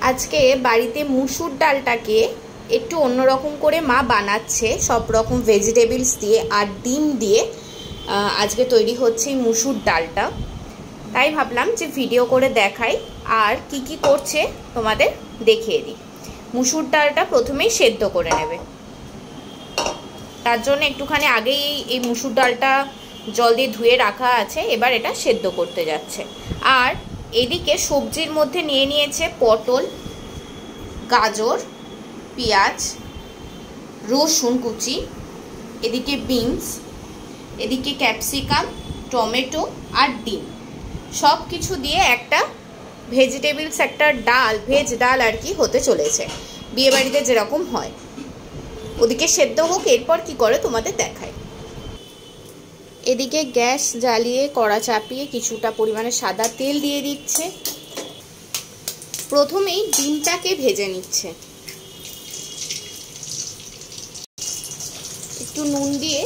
আজকে বাড়িতে মুসুর ডালটাকে একটু অন্যরকম করে মা বানাচ্ছে, সব রকম ভেজিটেবলস দিয়ে আর ডিম দিয়ে আজকে তৈরি হচ্ছে এই মুসুর ডালটা। তাই ভাবলাম যে ভিডিও করে দেখাই আর কি কি করছে তোমাদের দেখিয়ে দিই। মুসুর ডালটা প্রথমেই সেদ্ধ করে নেবে, তার জন্য একটুখানি আগেই এই মুসুর ডালটা জল দিয়ে ধুয়ে রাখা আছে, এবার এটা সেদ্ধ করতে যাচ্ছে। আর এদিকে সবজির মধ্যে নিয়ে নিয়েছে পটল, গাজর, পেঁয়াজ, রসুন কুচি, এদিকে বিনস, এদিকে ক্যাপসিকাম, টমেটো আর ডিম, সব কিছু দিয়ে একটা ভেজিটেবলস, একটা ডাল, ভেজ ডাল আর কি হতে চলেছে, বিয়েবাড়িতে যেরকম হয়। ওদিকে সেদ্ধ হোক, এরপর কি করে তোমাদের দেখায়। এদিকে গ্যাস জ্বালিয়ে কড়া চাপিয়ে কিছুটা পরিমাণে সাদা তেল দিয়ে দিচ্ছে। প্রথমেই ডিমটাকে ভেজে নিচ্ছে, একটু নুন দিয়ে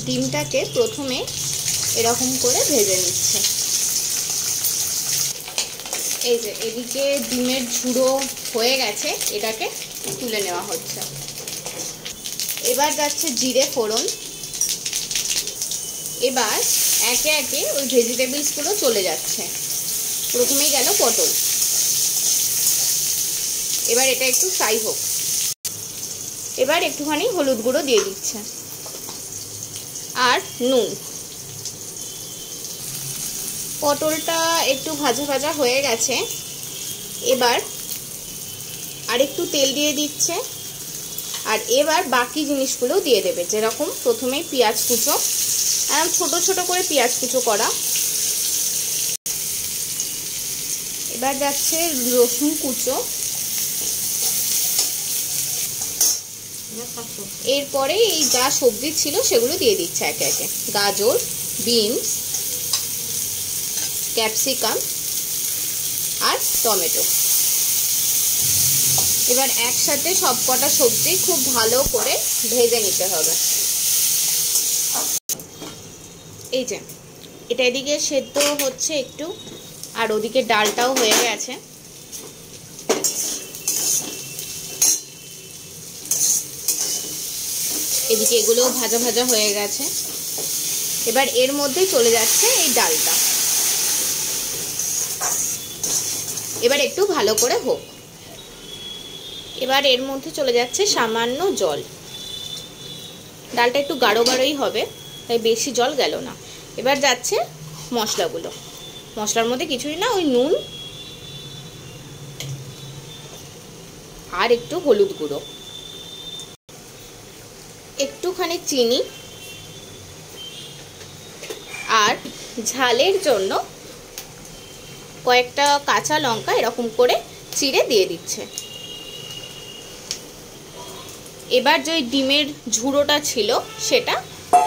ডিমটাকে প্রথমে এরকম করে ভেজে নিচ্ছে। এই যে এদিকে ডিমের ঝুড়ো হয়ে গেছে, এটাকে তুলে নেওয়া হচ্ছে। এবার যাচ্ছে জিরে ফোড়ন। এবার একে একে ওই ভেজিটেবলসগুলো চলে যাচ্ছে। প্রথমেই গেল পটল, এবার এটা একটু ফ্রাই হোক। এবার একটুখানি হলুদ গুঁড়ো দিয়ে দিচ্ছে আর নুন। পটলটা একটু ভাজা ভাজা হয়ে গেছে, এবার আর একটু তেল দিয়ে দিচ্ছে। আর এবার বাকি জিনিসগুলো দিয়ে দেবে, যেরকম প্রথমেই পেঁয়াজ কুচো, আর ছোট ছোট করে পেঁয়াজ কুচো করা। এবার যাচ্ছে রসুন কুচো, এরপরে এই যা সবজি ছিল সেগুলো দিয়ে দিচ্ছে একে একে। গাজর, বিনস, ক্যাপসিকাম আর টমেটো। এবার একসাথে সব কটা সবজি খুব ভালো করে ভেজে নিতে হবে। এই যে এটা এদিকে সেদ্ধ হচ্ছে একটু, আর ওদিকে ডালটাও হয়ে গেছে। এদিকে এগুলোও ভাজা ভাজা হয়ে গেছে। এবার এর মধ্যে চলে যাচ্ছে এই ডালটা, এবার একটু ভালো করে হোক। এবার এর মধ্যে চলে যাচ্ছে সামান্য জল। ডালটা একটু গাঢ় গাঢ়ই হবে, তাই বেশি জল গেল না। এবার যাচ্ছে মশলাগুলো। মশলার মধ্যে কিছুই না, ওই নুন আর একটু হলুদ গুঁড়ো, একটুখানি চিনি, আর ঝালের জন্য কয়েকটা কাঁচা লঙ্কা এরকম করে চিড়ে দিয়ে দিচ্ছে। এবার যে ডিমের ঝুড়োটা ছিল সেটা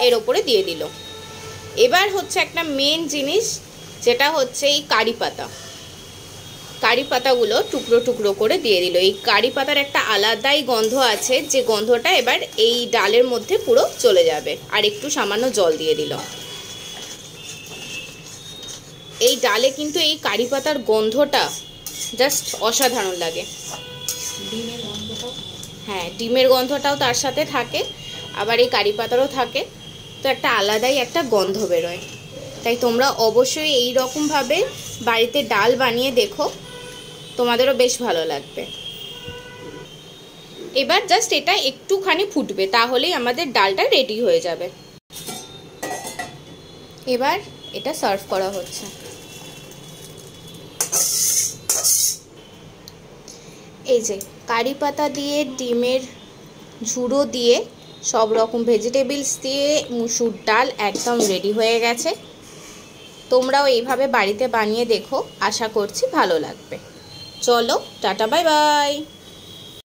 এর ওপরে দিয়ে দিল। এবার হচ্ছে একটা মেন জিনিস, যেটা হচ্ছে এই কারি পাতা। কারি পাতাগুলো টুকরো টুকরো করে দিয়ে দিল। এই কারি পাতার একটা আলাদাই গন্ধ আছে, যে গন্ধটা এবার এই ডালের মধ্যে পুরো চলে যাবে। আর একটু সামান্য জল দিয়ে দিল। এই ডালে কিন্তু এই কারি পাতার গন্ধটা জাস্ট অসাধারণ লাগে। হ্যাঁ, ডিমের গন্ধটাও তার সাথে থাকে, আবার এই কারি পাতারও থাকে, তো একটা আলাদাই একটা গন্ধ বেরোয়। তাই তোমরা অবশ্যই এই রকমভাবে বাড়িতে ডাল বানিয়ে দেখো, তোমাদেরও বেশ ভালো লাগবে। এবার জাস্ট এটা একটুখানি ফুটবে, তাহলেই আমাদের ডালটা রেডি হয়ে যাবে। এবার এটা সার্ভ করা হচ্ছে। এই যে কারি পাতা দিয়ে, ডিমের ঝুড়ো দিয়ে, সব রকম ভেজিটেবলস দিয়ে মুসুর ডাল একদম রেডি হয়ে গেছে। তোমরাও এইভাবে বাড়িতে বানিয়ে দেখো, আশা করছি ভালো লাগবে। চলো, টাটা, বাই বাই।